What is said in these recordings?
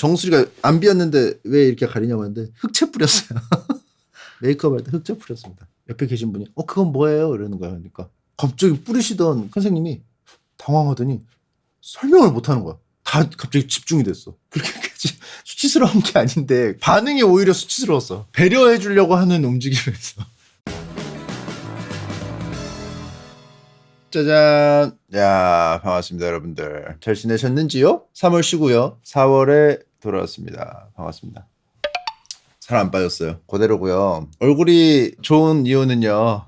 정수리가 안 비었는데 왜 이렇게 가리냐고 하는데 흑채 뿌렸어요. 메이크업 할 때 흑채 뿌렸습니다. 옆에 계신 분이 그건 뭐예요? 이러는 거야. 그러니까 갑자기 뿌리시던 선생님이 당황하더니 설명을 못하는 거야. 다 갑자기 집중이 됐어. 그렇게까지 수치스러운 게 아닌데 반응이 오히려 수치스러웠어. 배려해 주려고 하는 움직임에서. 짜잔. 야, 반갑습니다, 여러분들. 잘 지내셨는지요? 3월 쉬고요. 4월에 돌아왔습니다. 반갑습니다. 살 안 빠졌어요. 그대로고요. 얼굴이 좋은 이유는요.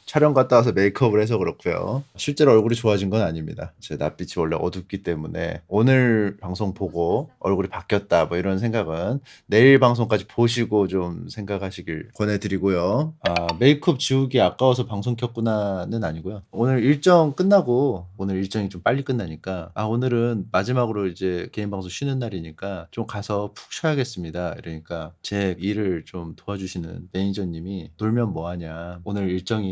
촬영 갔다 와서 메이크업을 해서 그렇고요. 실제로 얼굴이 좋아진 건 아닙니다. 제 낯빛이 원래 어둡기 때문에 오늘 방송 보고 얼굴이 바뀌었다 뭐 이런 생각은 내일 방송까지 보시고 좀 생각하시길 권해드리고요. 메이크업 지우기 아까워서 방송 켰구나는 아니고요. 오늘 일정 끝나고 오늘 일정이 좀 빨리 끝나니까 오늘은 마지막으로 이제 개인 방송 쉬는 날이니까 좀 가서 푹 쉬어야겠습니다. 이러니까 제 일을 좀 도와주시는 매니저님이 놀면 뭐하냐, 오늘 일정이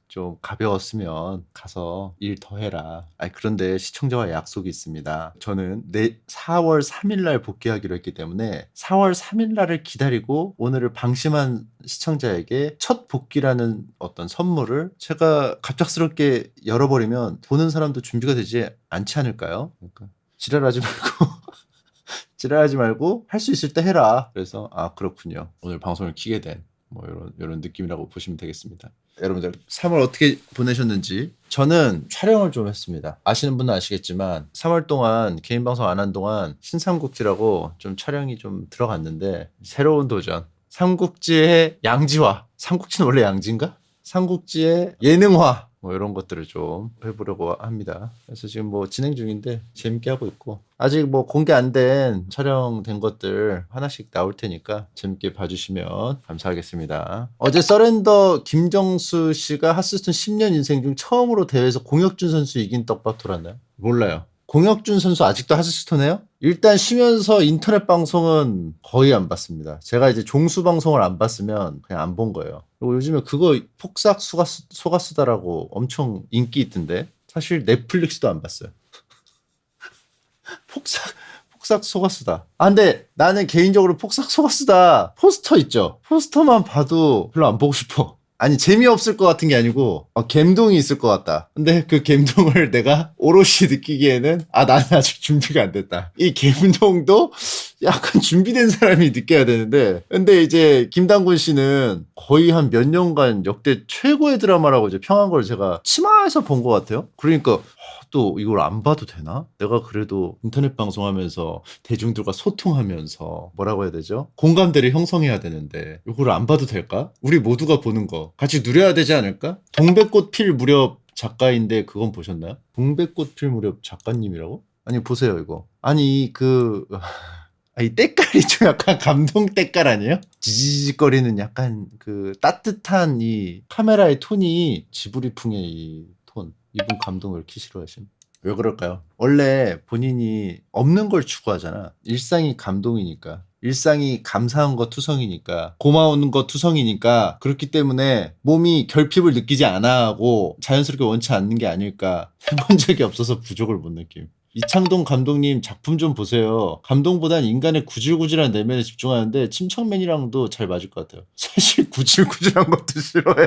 좀 가벼웠으면 가서 일 더 해라. 그런데 시청자와 약속이 있습니다. 저는 4월 3일 날 복귀하기로 했기 때문에 4월 3일 날을 기다리고 오늘을 방심한 시청자에게 첫 복귀라는 어떤 선물을 제가 갑작스럽게 열어버리면 보는 사람도 준비가 되지 않지 않을까요? 그러니까 지랄하지 말고 지랄하지 말고 할 수 있을 때 해라. 그래서 그렇군요. 오늘 방송을 키게 된 뭐 이런 느낌이라고 보시면 되겠습니다. 여러분들 3월 어떻게 보내셨는지. 저는 촬영을 좀 했습니다. 아시는 분은 아시겠지만 3월 동안 개인 방송 안 한 동안 신삼국지라고 좀 촬영이 좀 들어갔는데 새로운 도전. 삼국지의 양지화. 삼국지는 원래 양지인가? 삼국지의 예능화. 뭐 이런 것들을 좀 해보려고 합니다. 그래서 지금 뭐 진행 중인데 재밌게 하고 있고, 아직 뭐 공개 안 된 촬영된 것들 하나씩 나올 테니까 재밌게 봐주시면 감사하겠습니다. 어제 서렌더 김정수 씨가 하스스톤 10년 인생 중 처음으로 대회에서 공혁준 선수 이긴 떡밥 돌았나요? 몰라요. 공혁준 선수 아직도 하스스톤 해요? 일단 쉬면서 인터넷 방송은 거의 안 봤습니다. 제가 이제 종수 방송을 안 봤으면 그냥 안 본 거예요. 그리고 요즘에 그거 폭삭 소가수다라고 엄청 인기 있던데 사실 넷플릭스도 안 봤어요. 폭삭 소가수다. 근데 나는 개인적으로 폭삭 소가수다 포스터 있죠? 포스터만 봐도 별로 안 보고 싶어. 재미없을 것 같은 게 아니고 갬동이 있을 것 같다. 근데 그 갬동을 내가 오롯이 느끼기에는 나는 아직 준비가 안 됐다. 이 갬동도 약간 준비된 사람이 느껴야 되는데, 근데 이제 김당군 씨는 거의 한 몇 년간 역대 최고의 드라마라고 이제 평한 걸 제가 치마에서 본 것 같아요. 그러니까 또 이걸 안 봐도 되나? 내가 그래도 인터넷 방송하면서 대중들과 소통하면서 뭐라고 해야 되죠? 공감대를 형성해야 되는데 이걸 안 봐도 될까? 우리 모두가 보는 거 같이 누려야 되지 않을까? 동백꽃 필 무렵 작가인데 그건 보셨나요? 동백꽃 필 무렵 작가님이라고? 보세요 이거. 이 때깔이 좀 약간 감동 때깔 아니에요? 지지직거리는 약간 그 따뜻한 이 카메라의 톤이 지브리풍의 이 톤. 이분 감동을 이렇게 싫어하심? 왜 그럴까요? 원래 본인이 없는 걸 추구하잖아. 일상이 감동이니까. 일상이 감사한 거 투성이니까, 고마운 거 투성이니까, 그렇기 때문에 몸이 결핍을 느끼지 않아 하고 자연스럽게 원치 않는 게 아닐까. 해본 적이 없어서 부족을 못 느낌. 이창동 감독님 작품 좀 보세요. 감동보단 인간의 구질구질한 내면에 집중하는데 침착맨이랑도 잘 맞을 것 같아요. 사실 구질구질한 것도 싫어해.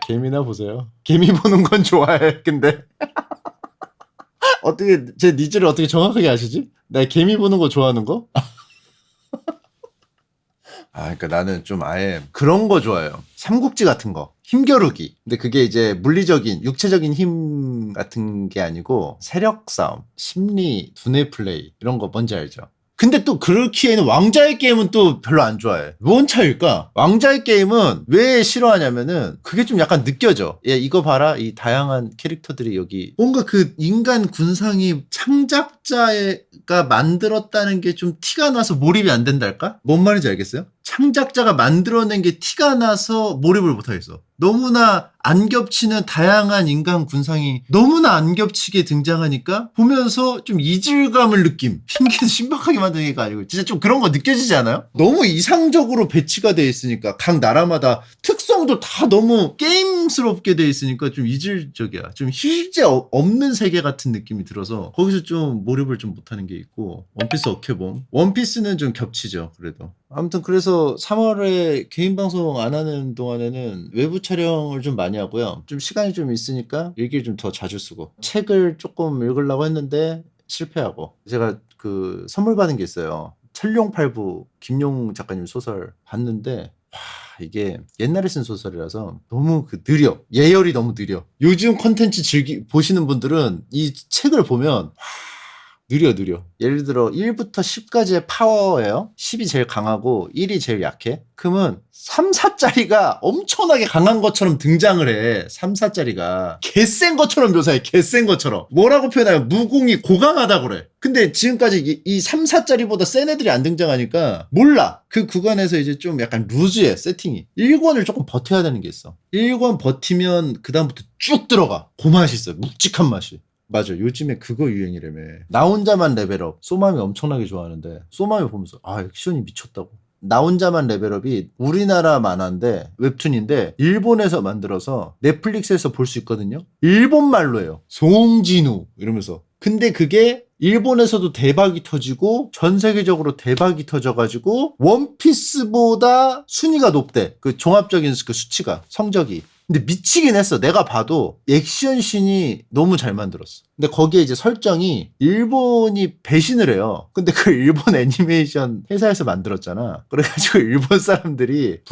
개미나 보세요. 개미 보는 건 좋아해. 근데 어떻게 제 니즈를 어떻게 정확하게 아시지? 나 개미 보는 거 좋아하는 거? 그러니까 나는 좀 아예 그런 거 좋아해요. 삼국지 같은 거. 힘겨루기. 근데 그게 이제 물리적인, 육체적인 힘 같은 게 아니고 세력 싸움, 심리, 두뇌 플레이 이런 거 뭔지 알죠? 근데 또 그렇기에는 왕자의 게임은 또 별로 안 좋아해. 뭔 차이일까? 왕자의 게임은 왜 싫어하냐면은 그게 좀 약간 느껴져. 이거 봐라. 이 다양한 캐릭터들이 여기. 뭔가 그 인간 군상이 창작자가 만들었다는 게 좀 티가 나서 몰입이 안 된달까? 뭔 말인지 알겠어요? 창작자가 만들어낸 게 티가 나서 몰입을 못 하겠어. 너무나 안 겹치는 다양한 인간 군상이 너무나 안 겹치게 등장하니까 보면서 좀 이질감을 느낌. 핑계도 신박하게 만드는 게 아니고 진짜 좀 그런 거 느껴지지 않아요? 너무 이상적으로 배치가 돼 있으니까 각 나라마다 특성도 다 너무 게임스럽게 돼 있으니까 좀 이질적이야. 좀 실제 없는 세계 같은 느낌이 들어서 거기서 좀 몰입을 좀 못하는 게 있고 원피스 어케봄. 원피스는 좀 겹치죠. 그래도. 아무튼 그래서 3월에 개인 방송 안 하는 동안에는 외부 촬영을 좀 많이 하고요. 좀 시간이 좀 있으니까 일기를 좀 더 자주 쓰고 책을 조금 읽으려고 했는데 실패하고 제가 그 선물 받은 게 있어요. 철룡팔부 김용 작가님 소설 봤는데 와, 이게 옛날에 쓴 소설이라서 너무 느려. 예열이 너무 느려. 요즘 컨텐츠 보시는 분들은 이 책을 보면 느려. 예를 들어 1부터 10까지의 파워예요. 10이 제일 강하고 1이 제일 약해. 그러면 3, 4짜리가 엄청나게 강한 것처럼 등장을 해. 3, 4짜리가. 개센 것처럼 묘사해. 개센 것처럼. 뭐라고 표현해요? 무공이 고강하다고 그래. 근데 지금까지 이 3, 4짜리보다 센 애들이 안 등장하니까 몰라. 그 구간에서 이제 좀 약간 루즈해. 세팅이. 1권을 조금 버텨야 되는 게 있어. 1권 버티면 그 다음부터 쭉 들어가. 그 맛이 있어요. 묵직한 맛이. 맞아. 요즘에 그거 유행이라며. 나 혼자만 레벨업. 소맘이 엄청나게 좋아하는데 소맘이 보면서 액션이 미쳤다고. 나 혼자만 레벨업이 우리나라 만화인데 웹툰인데 일본에서 만들어서 넷플릭스에서 볼 수 있거든요. 일본말로 해요. 송진우 이러면서. 근데 그게 일본에서도 대박이 터지고 전 세계적으로 대박이 터져가지고 원피스보다 순위가 높대. 그 종합적인 그 수치가 성적이. 근데 미치긴 했어. 내가 봐도 액션씬이 너무 잘 만들었어. 근데 거기에 이제 설정이 일본이 배신을 해요. 근데 그 일본 애니메이션 회사에서 만들었잖아. 그래가지고 일본 사람들이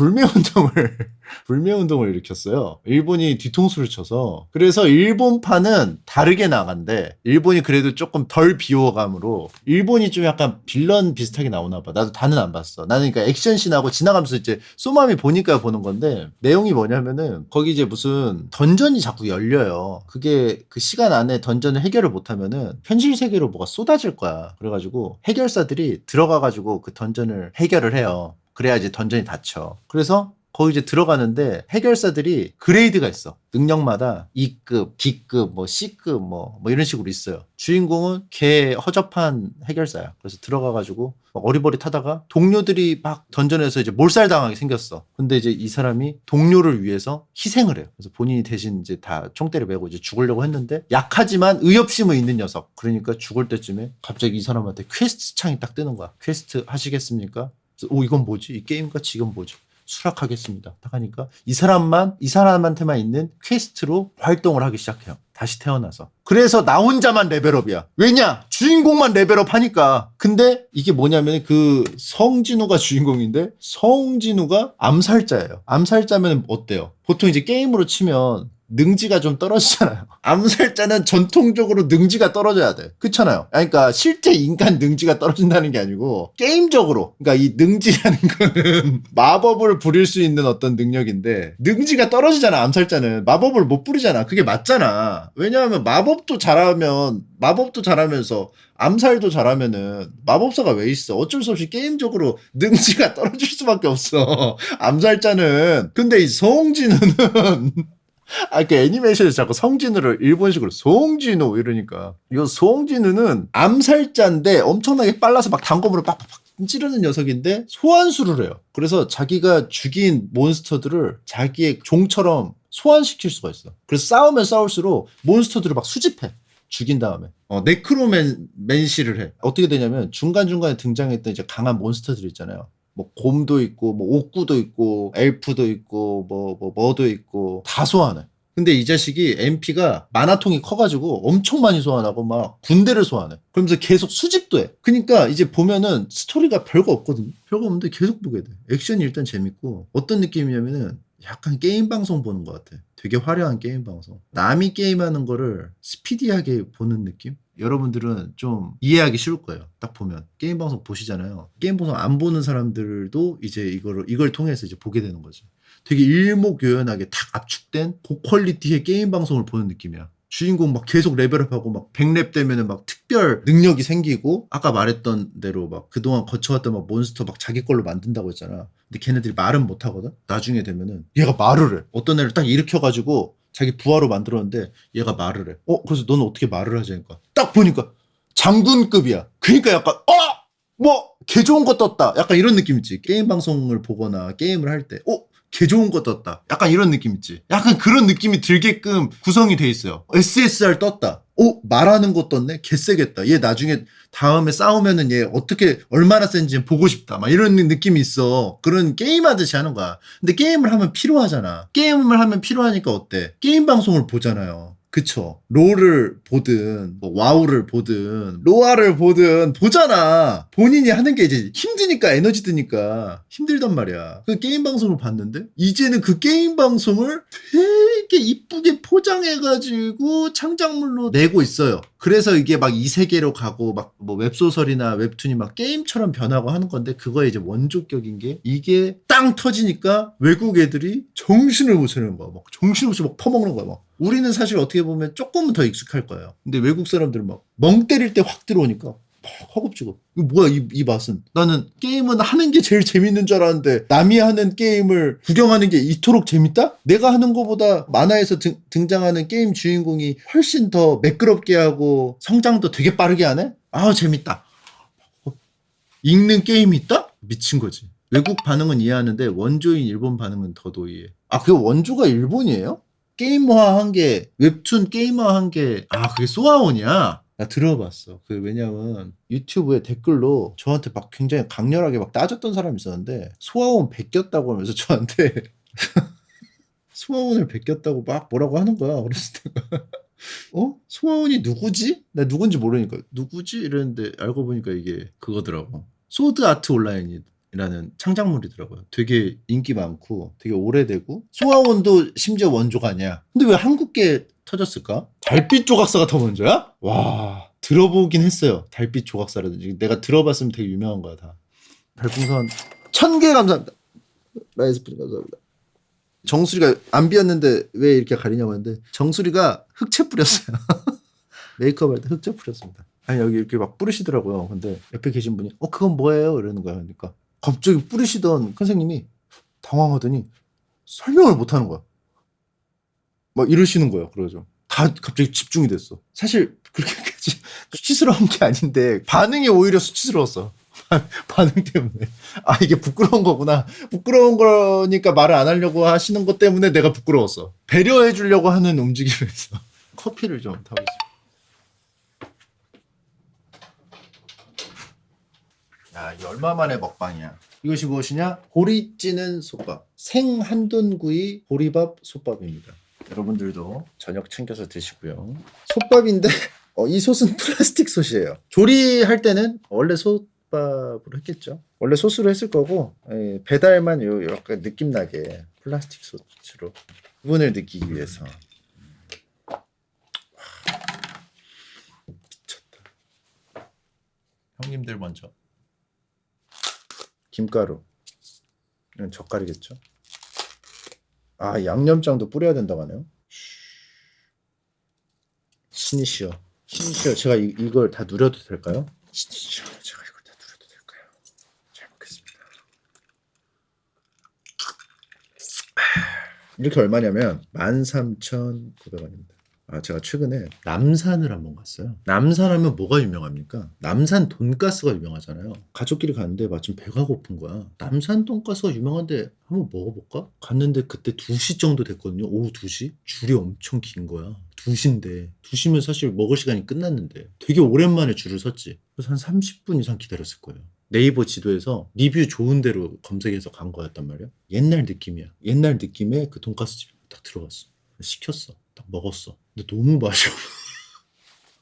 불매운동을 일으켰어요. 일본이 뒤통수를 쳐서. 그래서 일본판은 다르게 나간대. 일본이 그래도 조금 덜 비호감으로. 일본이 좀 약간 빌런 비슷하게 나오나 봐. 나도 다는 안 봤어. 나는 그러니까 액션씬하고 지나가면서 이제 소맘이 보니까 보는 건데 내용이 뭐냐면은 거기 이제 무슨 던전이 자꾸 열려요. 그게 그 시간 안에 던전을 해결을 못하면은 현실 세계로 뭐가 쏟아질 거야. 그래가지고 해결사들이 들어가가지고 그 던전을 해결을 해요. 그래야지 던전이 닫혀. 그래서 거기 이제 들어가는데 해결사들이 그레이드가 있어. 능력마다 E급, B급, 뭐 C급 뭐 이런 식으로 있어요. 주인공은 개 허접한 해결사야. 그래서 들어가가지고 막 어리버리타다가 동료들이 막 던전에서 이제 몰살당하게 생겼어. 근데 이제 이 사람이 동료를 위해서 희생을 해요. 그래서 본인이 대신 이제 다 총대를 메고 이제 죽으려고 했는데 약하지만 의협심은 있는 녀석. 그러니까 죽을 때쯤에 갑자기 이 사람한테 퀘스트 창이 딱 뜨는 거야. 퀘스트 하시겠습니까? 그래서 이건 뭐지? 이 게임같이 이건 뭐지? 수락하겠습니다. 딱 하니까 이 사람한테만 있는 퀘스트로 활동을 하기 시작해요. 다시 태어나서. 그래서 나 혼자만 레벨업이야. 왜냐? 주인공만 레벨업 하니까. 근데 이게 뭐냐면 그 성진우가 주인공인데 성진우가 암살자예요. 암살자면 어때요? 보통 이제 게임으로 치면 능지가 좀 떨어지잖아요. 암살자는 전통적으로 능지가 떨어져야 돼. 그렇잖아요. 그러니까 실제 인간 능지가 떨어진다는 게 아니고 게임적으로. 그러니까 이 능지라는 거는 마법을 부릴 수 있는 어떤 능력인데 능지가 떨어지잖아. 암살자는 마법을 못 부리잖아. 그게 맞잖아. 왜냐하면 마법도 잘하면서 암살도 잘하면은 마법사가 왜 있어? 어쩔 수 없이 게임적으로 능지가 떨어질 수밖에 없어. 암살자는. 근데 이 성진우는 그 애니메이션에서 자꾸 성진우를 일본식으로 송진우 이러니까 이 송진우는 암살자인데 엄청나게 빨라서 막 단검으로 빡빡빡 찌르는 녀석인데 소환수를 해요. 그래서 자기가 죽인 몬스터들을 자기의 종처럼 소환시킬 수가 있어. 그래서 싸우면 싸울수록 몬스터들을 막 수집해. 죽인 다음에 네크로맨시를 해. 어떻게 되냐면 중간중간에 등장했던 이제 강한 몬스터들 있잖아요. 뭐 곰도 있고 뭐 옥구도 있고 엘프도 있고 뭐도 있고 다 소환해. 근데 이 자식이 MP가 만화통이 커가지고 엄청 많이 소환하고 막 군대를 소환해. 그러면서 계속 수집도 해. 그러니까 이제 보면은 스토리가 별거 없거든요. 별거 없는데 계속 보게 돼. 액션이 일단 재밌고 어떤 느낌이냐면은 약간 게임 방송 보는 것 같아. 되게 화려한 게임 방송. 남이 게임하는 거를 스피디하게 보는 느낌? 여러분들은 좀 이해하기 쉬울 거예요. 딱 보면 게임 방송 보시잖아요. 게임 방송 안 보는 사람들도 이제 이걸 통해서 이제 보게 되는 거죠. 되게 일목요연하게 탁 압축된 고퀄리티의 게임 방송을 보는 느낌이야. 주인공 막 계속 레벨업하고 막 100렙 되면은 막 특별 능력이 생기고 아까 말했던 대로 막 그동안 거쳐왔던 막 몬스터 막 자기 걸로 만든다고 했잖아. 근데 걔네들이 말은 못 하거든. 나중에 되면은 얘가 말을 해. 어떤 애를 딱 일으켜가지고 자기 부하로 만들었는데 얘가 말을 해. 그래서 너는 어떻게 말을 하자니까. 딱 보니까 장군급이야. 그러니까 약간 뭐 개 좋은 거 떴다. 약간 이런 느낌 있지. 게임 방송을 보거나 게임을 할 때 개 좋은 거 떴다. 약간 이런 느낌 있지. 약간 그런 느낌이 들게끔 구성이 돼 있어요. SSR 떴다. 말하는 거 떴네? 개 세겠다. 얘 나중에 다음에 싸우면은 얘 어떻게 얼마나 센지 보고 싶다. 막 이런 느낌이 있어. 그런 게임 하듯이 하는 거야. 근데 게임을 하면 필요하잖아. 게임을 하면 필요하니까 어때? 게임 방송을 보잖아요. 그쵸? 롤을 보든 뭐 와우를 보든 로아를 보든 보잖아. 본인이 하는 게 이제 힘드니까 에너지 드니까 힘들단 말이야. 그 게임 방송을 봤는데 이제는 그 게임 방송을 되게 이쁘게 포장해가지고 창작물로 내고 있어요. 그래서 이게 막 이 세계로 가고 막 뭐 웹소설이나 웹툰이 막 게임처럼 변하고 하는 건데 그거에 이제 원조격인 게 이게 땅 터지니까 외국 애들이 정신을 못 차리는 거야. 막 정신없이 막 퍼먹는 거야. 막 우리는 사실 어떻게 보면 조금은 더 익숙할 거예요. 근데 외국 사람들은 막 멍 때릴 때 확 들어오니까 허겁지겁. 이거 뭐야 이 맛은. 나는 게임은 하는 게 제일 재밌는 줄 알았는데 남이 하는 게임을 구경하는 게 이토록 재밌다? 내가 하는 거보다 만화에서 등장하는 게임 주인공이 훨씬 더 매끄럽게 하고 성장도 되게 빠르게 하네? 재밌다. 읽는 게임이 있다? 미친 거지. 외국 반응은 이해하는데 원조인 일본 반응은 더더 이해. 그 원조가 일본이에요? 게임화한 게 웹툰 게임화한 게 그게 소아원이야. 나 들어봤어. 왜냐면 유튜브에 댓글로 저한테 막 굉장히 강렬하게 막 따졌던 사람이 있었는데 소아원 베꼈다고 하면서 저한테 소아원을 베꼈다고 막 뭐라고 하는 거야. 그래서 내가 소아원이 누구지? 나 누군지 모르니까 누구지? 이랬는데 알고 보니까 이게 그거더라고. 소드 아트 온라인이라는 창작물이더라고요. 되게 인기 많고 되게 오래되고 소아원도 심지어 원조가 아니야. 근데 왜 한국계 터졌을까? 달빛 조각사가 더 먼저야? 와, 들어보긴 했어요. 달빛 조각사라든지. 내가 들어봤으면 되게 유명한 거야, 다. 별풍선 1000개 감사합니다. 라이스프리 감사합니다. 정수리가 안 비었는데 왜 이렇게 가리냐고 했는데 정수리가 흑채 뿌렸어요. 메이크업 할 때 흑채 뿌렸습니다. 아니 여기 이렇게 막 뿌리시더라고요. 근데 옆에 계신 분이 그건 뭐예요? 이러는 거야. 그러니까 갑자기 뿌리시던 선생님이 당황하더니 설명을 못 하는 거야. 막 이러시는 거예요. 그러죠. 다 갑자기 집중이 됐어. 사실 그렇게까지 수치스러운 게 아닌데 반응이 오히려 수치스러웠어. 반응 때문에. 이게 부끄러운 거구나. 부끄러운 거니까 말을 안 하려고 하시는 것 때문에 내가 부끄러웠어. 배려해 주려고 하는 움직임에서 커피를 좀 타고 있어. 야, 이게 얼마 만에 먹방이야. 이것이 무엇이냐? 보리 찌는 솥밥. 생 한돈구이 보리밥 솥밥입니다. 여러분들도 저녁 챙겨서 드시고요. 솥밥인데 이 솥은 플라스틱 솥이에요. 조리할 때는 원래 솥밥으로 했겠죠. 원래 솥으로 했을 거고 배달만 약간 느낌 나게 플라스틱 솥으로 기분을 느끼기 위해서. 미쳤다. 형님들 먼저. 김가루. 이건 젓갈이겠죠. 양념장도 뿌려야 된다고 하네요. 신이시여. 신이시여, 제가 이걸 다 누려도 될까요? 신이시여, 제가 이걸 다 누려도 될까요? 잘 먹겠습니다. 이렇게 얼마냐면 13,900원입니다. 제가 최근에 남산을 한번 갔어요. 남산 하면 뭐가 유명합니까? 남산 돈가스가 유명하잖아요. 가족끼리 갔는데 마침 배가 고픈 거야. 남산 돈가스가 유명한데 한번 먹어볼까? 갔는데 그때 2시 정도 됐거든요. 오후 2시? 줄이 엄청 긴 거야. 2시인데 2시면 사실 먹을 시간이 끝났는데 되게 오랜만에 줄을 섰지. 그래서 한 30분 이상 기다렸을 거예요. 네이버 지도에서 리뷰 좋은 데로 검색해서 간 거였단 말이야. 옛날 느낌이야. 옛날 느낌의 그 돈가스 집에 딱 들어갔어. 시켰어. 딱 먹었어. 근데 너무 맛이 없어.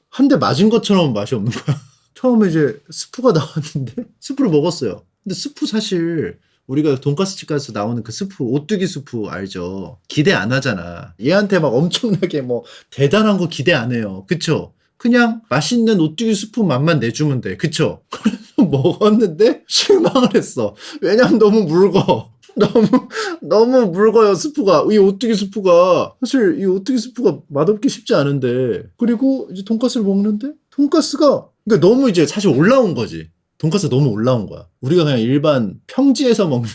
한 대 맞은 것처럼 맛이 없는 거야. 처음에 이제 스프가 나왔는데 스프를 먹었어요. 근데 스프 사실 우리가 돈가스 집 가서 나오는 그 스프, 오뚜기 스프 알죠? 기대 안 하잖아. 얘한테 막 엄청나게 뭐 대단한 거 기대 안 해요. 그쵸? 그냥 맛있는 오뚜기 스프 맛만 내주면 돼. 그쵸? 그래서 먹었는데 실망을 했어. 왜냐면 너무 묽어. 너무 너무 묽어요 스프가. 이 오뚜기 스프가 사실 이 오뚜기 스프가 맛없기 쉽지 않은데 그리고 이제 돈가스를 먹는데 돈가스가 그러니까 너무 이제 사실 올라온 거지. 돈가스 너무 올라온 거야. 우리가 그냥 일반 평지에서 먹는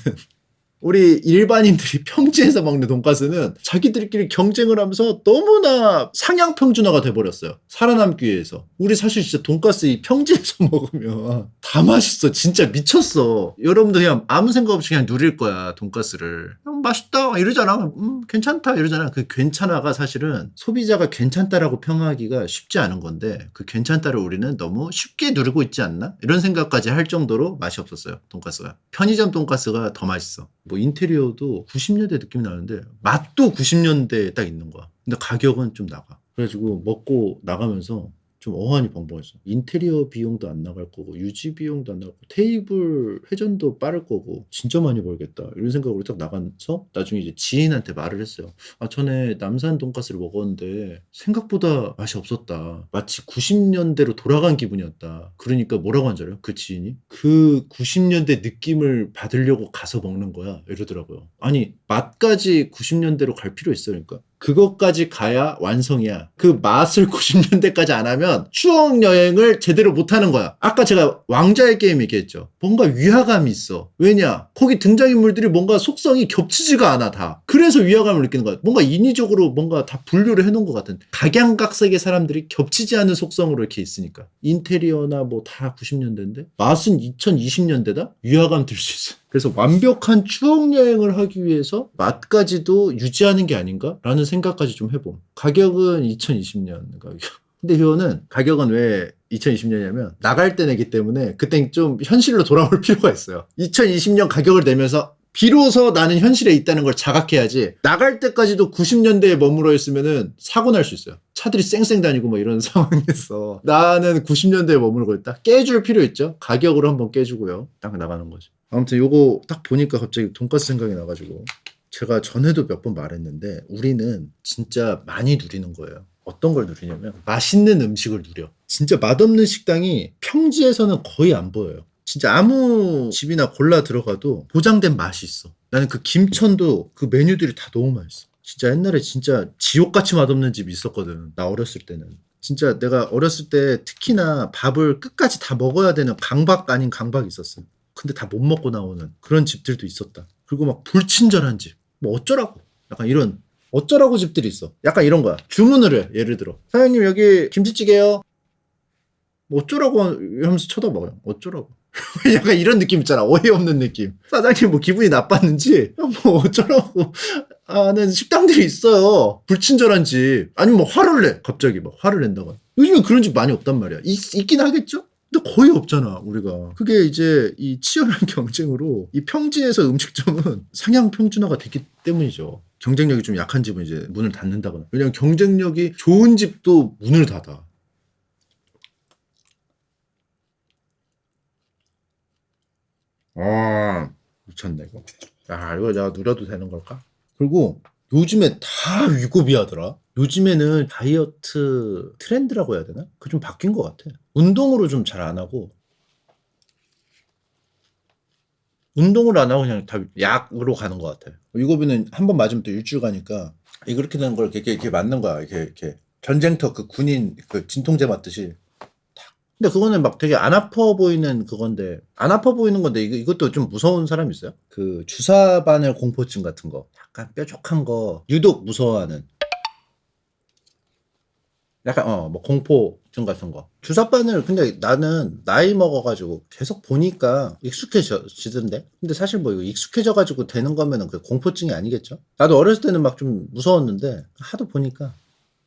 우리 일반인들이 평지에서 먹는 돈가스는 자기들끼리 경쟁을 하면서 너무나 상향 평준화가 돼버렸어요. 살아남기 위해서. 우리 사실 진짜 돈가스 이 평지에서 먹으면 다 맛있어. 진짜 미쳤어. 여러분도 그냥 아무 생각 없이 그냥 누릴 거야. 돈가스를. 맛있다 이러잖아. 괜찮다 이러잖아. 그 괜찮아가 사실은 소비자가 괜찮다라고 평하기가 쉽지 않은 건데 그 괜찮다를 우리는 너무 쉽게 누리고 있지 않나? 이런 생각까지 할 정도로 맛이 없었어요. 돈가스가. 편의점 돈가스가 더 맛있어. 뭐 인테리어도 90년대 느낌이 나는데 맛도 90년대에 딱 있는 거야. 근데 가격은 좀 나가. 그래가지고 먹고 나가면서 좀 어안이 벙벙했어. 인테리어 비용도 안 나갈 거고 유지 비용도 안 나갈 거고 테이블 회전도 빠를 거고 진짜 많이 벌겠다 이런 생각으로 딱 나가서 나중에 이제 지인한테 말을 했어요. 아 전에 남산 돈가스를 먹었는데 생각보다 맛이 없었다. 마치 90년대로 돌아간 기분이었다. 그러니까 뭐라고 한 줄 알아요? 그 지인이? 그 90년대 느낌을 받으려고 가서 먹는 거야 이러더라고요. 아니 맛까지 90년대로 갈 필요 있어 그러니까 그것까지 가야 완성이야. 그 맛을 90년대까지 안 하면 추억 여행을 제대로 못 하는 거야. 아까 제가 왕자의 게임 얘기했죠. 뭔가 위화감이 있어. 왜냐? 거기 등장인물들이 뭔가 속성이 겹치지가 않아 다. 그래서 위화감을 느끼는 거야. 뭔가 인위적으로 뭔가 다 분류를 해놓은 것 같은. 각양각색의 사람들이 겹치지 않은 속성으로 이렇게 있으니까. 인테리어나 뭐 다 90년대인데 맛은 2020년대다? 위화감 들 수 있어. 그래서 완벽한 추억 여행을 하기 위해서 맛까지도 유지하는 게 아닌가라는 생각까지 좀 해봄. 가격은 2020년 가격. 근데 이거는 가격은 왜 2020년이냐면 나갈 때 내기 때문에 그땐 좀 현실로 돌아올 필요가 있어요. 2020년 가격을 내면서 비로소 나는 현실에 있다는 걸 자각해야지 나갈 때까지도 90년대에 머물러 있으면은 사고 날 수 있어요. 차들이 쌩쌩 다니고 뭐 이런 상황에서 나는 90년대에 머물고 있다. 깨줄 필요 있죠. 가격으로 한번 깨주고요. 딱 나가는 거죠. 아무튼 요거 딱 보니까 갑자기 돈가스 생각이 나가지고 제가 전에도 몇 번 말했는데 우리는 진짜 많이 누리는 거예요. 어떤 걸 누리냐면 맛있는 음식을 누려. 진짜 맛없는 식당이 평지에서는 거의 안 보여요. 진짜 아무 집이나 골라 들어가도 보장된 맛이 있어. 나는 그 김천도 그 메뉴들이 다 너무 맛있어. 진짜 옛날에 진짜 지옥같이 맛없는 집이 있었거든. 나 어렸을 때는. 진짜 내가 어렸을 때 특히나 밥을 끝까지 다 먹어야 되는 강박 아닌 강박이 있었어. 근데 다 못 먹고 나오는 그런 집들도 있었다. 그리고 막 불친절한 집. 뭐 어쩌라고. 약간 이런 어쩌라고 집들이 있어. 약간 이런 거야. 주문을 해. 예를 들어. 사장님 여기 김치찌개요. 뭐 어쩌라고 하면서 쳐다봐요. 어쩌라고. 약간 이런 느낌 있잖아. 어이없는 느낌. 사장님 뭐 기분이 나빴는지 뭐 어쩌라고 하는 식당들이 있어요. 불친절한 집. 아니면 뭐 화를 내. 갑자기 막 화를 낸다거나. 요즘엔 그런 집 많이 없단 말이야. 있긴 하겠죠? 근데 거의 없잖아 우리가. 그게 이제 이 치열한 경쟁으로 이 평지에서 음식점은 상향 평준화가 됐기 때문이죠. 경쟁력이 좀 약한 집은 이제 문을 닫는다거나. 왜냐면 경쟁력이 좋은 집도 문을 닫아. 아 미쳤네 이거. 야 이거 내가 누려도 되는 걸까? 그리고 요즘에 다 위고비하더라. 요즘에는 다이어트 트렌드라고 해야 되나? 그 좀 바뀐 것 같아. 운동으로 좀 잘 안 하고 운동을 안 하고 그냥 다 약으로 가는 것 같아. 위고비는 한 번 맞으면 또 일주일 가니까 이렇게 되는 걸 이렇게 맞는 거야. 이렇게 전쟁터 그 군인 그 진통제 맞듯이. 근데 그거는 막 되게 안 아파 보이는 그건데 안 아파 보이는 건데 이것도 좀 무서운 사람 있어요? 그 주사 바늘 공포증 같은 거 약간 뾰족한 거 유독 무서워하는 약간 뭐 공포증 같은 거 주사 바늘 근데 나는 나이 먹어가지고 계속 보니까 익숙해지던데 근데 사실 뭐 이거 익숙해져가지고 되는 거면은 그 공포증이 아니겠죠? 나도 어렸을 때는 막 좀 무서웠는데 하도 보니까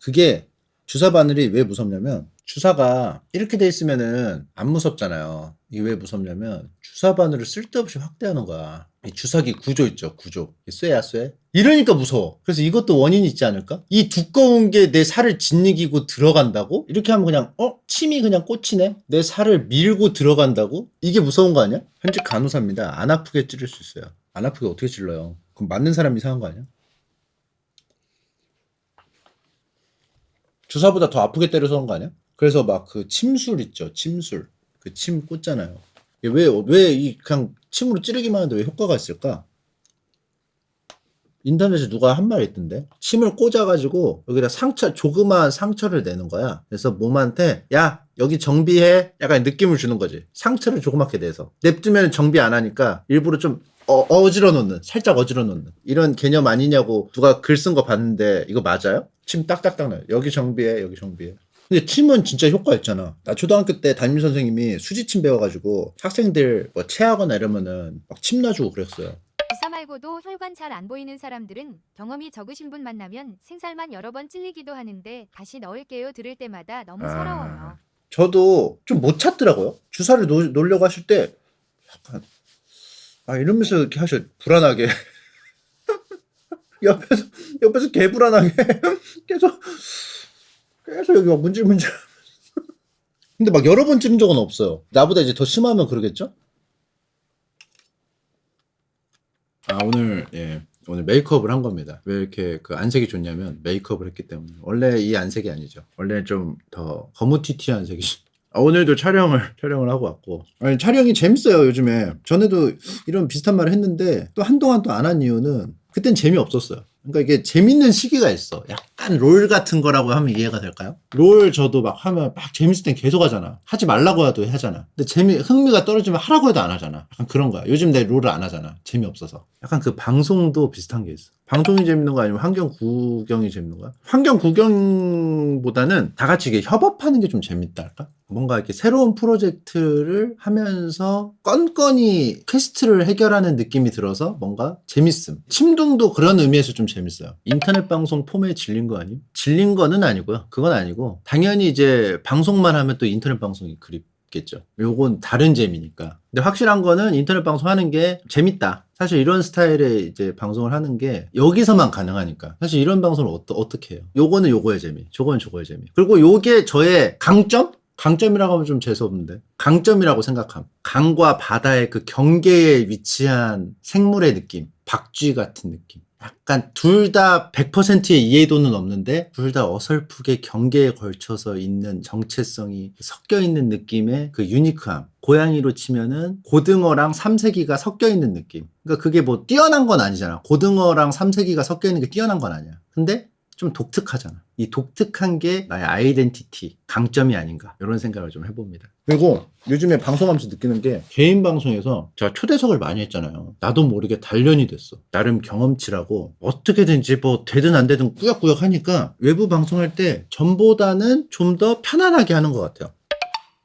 그게 주사 바늘이 왜 무섭냐면 주사가 이렇게 돼 있으면은 안 무섭잖아요. 이게 왜 무섭냐면 주사 바늘을 쓸데없이 확대하는 거야. 이 주사기 구조 있죠, 구조. 쇠야, 쇠. 이러니까 무서워. 그래서 이것도 원인이 있지 않을까? 이 두꺼운 게 내 살을 짓이기고 들어간다고? 이렇게 하면 그냥 침이 그냥 꽂히네? 내 살을 밀고 들어간다고? 이게 무서운 거 아니야? 현직 간호사입니다. 안 아프게 찌를 수 있어요. 안 아프게 어떻게 찔러요? 그럼 맞는 사람이 이상한 거 아니야? 주사보다 더 아프게 때려서 한 거 아니야? 그래서 막 그 침술 있죠. 침술. 그 침 꽂잖아요. 왜 이 그냥 침으로 찌르기만 하는데 왜 효과가 있을까? 인터넷에 누가 한 말 있던데 침을 꽂아가지고 여기다 조그마한 상처를 내는 거야. 그래서 몸한테 야 여기 정비해 약간 느낌을 주는 거지. 상처를 조그맣게 내서 냅두면 정비 안 하니까 일부러 좀 어지러 놓는, 살짝 어지러 놓는 이런 개념 아니냐고 누가 글 쓴 거 봤는데 이거 맞아요? 침 딱딱딱 나요. 여기 정비해 여기 정비해. 근데 침은 진짜 효과 있잖아. 나 초등학교 때 담임 선생님이 수지침 배워가지고 학생들 뭐 체하거나 이러면은 막 침 놔주고 그랬어요. 주사 말고도 혈관 잘 안 보이는 사람들은 경험이 적으신 분 만나면 생살만 여러 번 찔리기도 하는데 다시 넣을게요 들을 때마다 너무 서러워요. 저도 좀 못 찾더라고요. 주사를 놓으려고 하실 때 약간 이러면서 이렇게 하셔. 불안하게. 옆에서 개 불안하게. 계속 여기 막 문질문질. 근데 막 여러 번 찌른 적은 없어요. 나보다 이제 더 심하면 그러겠죠? 오늘 메이크업을 한 겁니다. 왜 이렇게 그 안색이 좋냐면 메이크업을 했기 때문에. 원래 이 안색이 아니죠. 원래 좀 더 거무튀튀한 색이죠. 오늘도 촬영을 하고 왔고. 아니, 촬영이 재밌어요, 요즘에. 전에도 이런 비슷한 말을 했는데 또 한동안 또 안 한 이유는 그땐 재미없었어요. 그러니까 이게 재밌는 시기가 있어. 약간 롤 같은 거라고 하면 이해가 될까요? 롤 저도 막 하면 막 재밌을 땐 계속 하잖아. 하지 말라고 해도 하잖아. 근데 흥미가 떨어지면 하라고 해도 안 하잖아. 약간 그런 거야. 요즘 내 롤을 안 하잖아. 재미없어서. 약간 그 방송도 비슷한 게 있어. 방송이 재밌는 거 아니면 환경 구경이 재밌는 거야? 환경 구경보다는 다 같이 이게 협업하는 게 좀 재밌다 할까? 뭔가 이렇게 새로운 프로젝트를 하면서 건건이 퀘스트를 해결하는 느낌이 들어서 뭔가 재밌음. 침둥도 그런 의미에서 좀 재밌어요. 인터넷 방송 폼에 질린 거 아님? 질린 거는 아니고요. 그건 아니고 당연히 이제 방송만 하면 또 인터넷 방송이 그립겠죠. 요건 다른 재미니까. 근데 확실한 거는 인터넷 방송 하는 게 재밌다. 사실 이런 스타일의 이제 방송을 하는 게 여기서만 가능하니까. 사실 이런 방송을 어떻게 해요? 요거는 요거의 재미, 저거는 저거의 재미. 그리고 요게 저의 강점? 강점이라고 하면 좀 재수없는데 강점이라고 생각함. 강과 바다의 그 경계에 위치한 생물의 느낌, 박쥐 같은 느낌. 약간 둘 다 100%의 이해도는 없는데 둘 다 어설프게 경계에 걸쳐서 있는 정체성이 섞여 있는 느낌의 그 유니크함. 고양이로 치면은 고등어랑 삼색이가 섞여 있는 느낌. 그러니까 그게 뭐 뛰어난 건 아니잖아. 고등어랑 삼색이가 섞여 있는 게 뛰어난 건 아니야. 근데 좀 독특하잖아. 이 독특한 게 나의 아이덴티티, 강점이 아닌가 이런 생각을 좀 해봅니다. 그리고 요즘에 방송하면서 느끼는 게 개인 방송에서 제가 초대석을 많이 했잖아요. 나도 모르게 단련이 됐어. 나름 경험치라고 어떻게든지 뭐 되든 안 되든 꾸역꾸역 하니까 외부 방송할 때 전보다는 좀 더 편안하게 하는 것 같아요.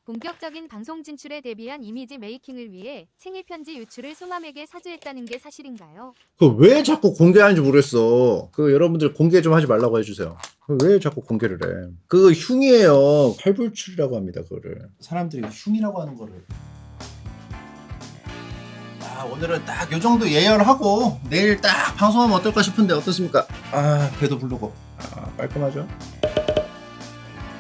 본격적인 방송 진출에 대비한 이미지 메이킹을 위해 생일 편지 유출을 소맘에게 사주했다는 게 사실인가요? 그 왜 자꾸 공개하는지 모르겠어. 그 여러분들 공개 좀 하지 말라고 해주세요. 왜 자꾸 공개를 해? 그거 흉이에요. 팔불출이라고 합니다. 그거를 사람들이 흉이라고 하는 거를. 오늘은 딱 요 정도 예열하고 내일 딱 방송하면 어떨까 싶은데 어떻습니까? 배도 부르고 깔끔하죠?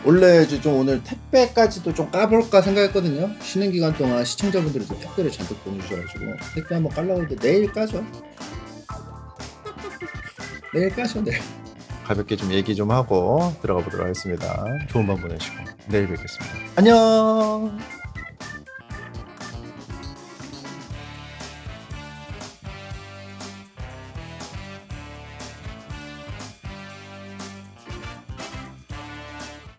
원래 이제 좀 오늘 택배까지도 좀 까볼까 생각했거든요. 쉬는 기간 동안 시청자분들이 또 택배를 잔뜩 보내주셔가지고 택배 한번 깔라고 했는데 내일 까죠. 내일 까죠. 내일. 가볍게 좀 얘기 좀 하고 들어가 보도록 하겠습니다. 좋은 밤 보내시고 내일 뵙겠습니다. 안녕.